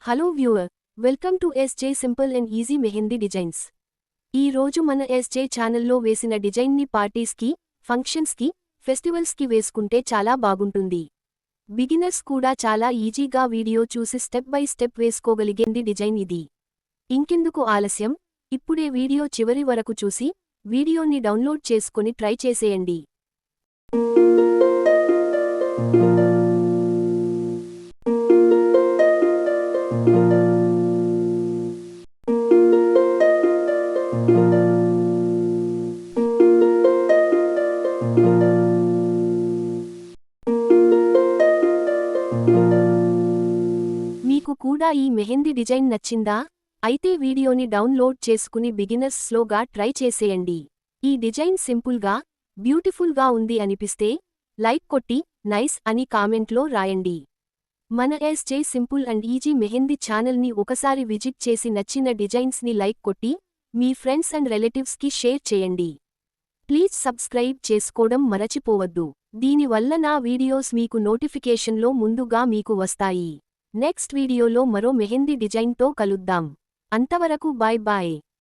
Hello viewer, welcome to SJ simple and easy mehndi designs. ఈ రోజు మన ఎస్జే ఛానల్లో వేసిన డిజైన్ని పార్టీస్కి, ఫంక్షన్స్కి, ఫెస్టివల్స్కి వేసుకుంటే చాలా బాగుంటుంది. బిగినర్స్ కూడా చాలా ఈజీగా వీడియో చూసి స్టెప్ బై స్టెప్ వేసుకోగలిగేంది డిజైన్ ఇది. ఇంకెందుకు ఆలస్యం, ఇప్పుడే వీడియో చివరి వరకు చూసి వీడియోని డౌన్లోడ్ చేసుకొని ట్రై చేసేయండి. మీకు కూడా ఈ మెహందీ డిజైన్ నచ్చిందా? అయితే వీడియోని డౌన్లోడ్ చేసుకుని బిగినర్స్ స్లోగా ట్రై చేసేయండి. ఈ డిజైన్ సింపుల్గా, బ్యూటిఫుల్గా ఉంది అనిపిస్తే లైక్ కొట్టి నైస్ అని కామెంట్లో రాయండి. మన SJ simple and easy mehndi ఛానల్ని ఒకసారి విజిట్ చేసి నచ్చిన డిజైన్స్ని లైక్ కొట్టి మీ ఫ్రెండ్స్ అండ్ రిలేటివ్స్కి షేర్ చేయండి. ప్లీజ్ సబ్స్క్రైబ్ చేసుకోవడం మరచిపోవద్దు. దీనివల్ల నా వీడియోస్ మీకు నోటిఫికేషన్లో ముందుగా మీకు వస్తాయి. నెక్స్ట్ వీడియోలో మరో మెహందీ డిజైన్తో కలుద్దాం. అంతవరకు బాయ్ బాయ్.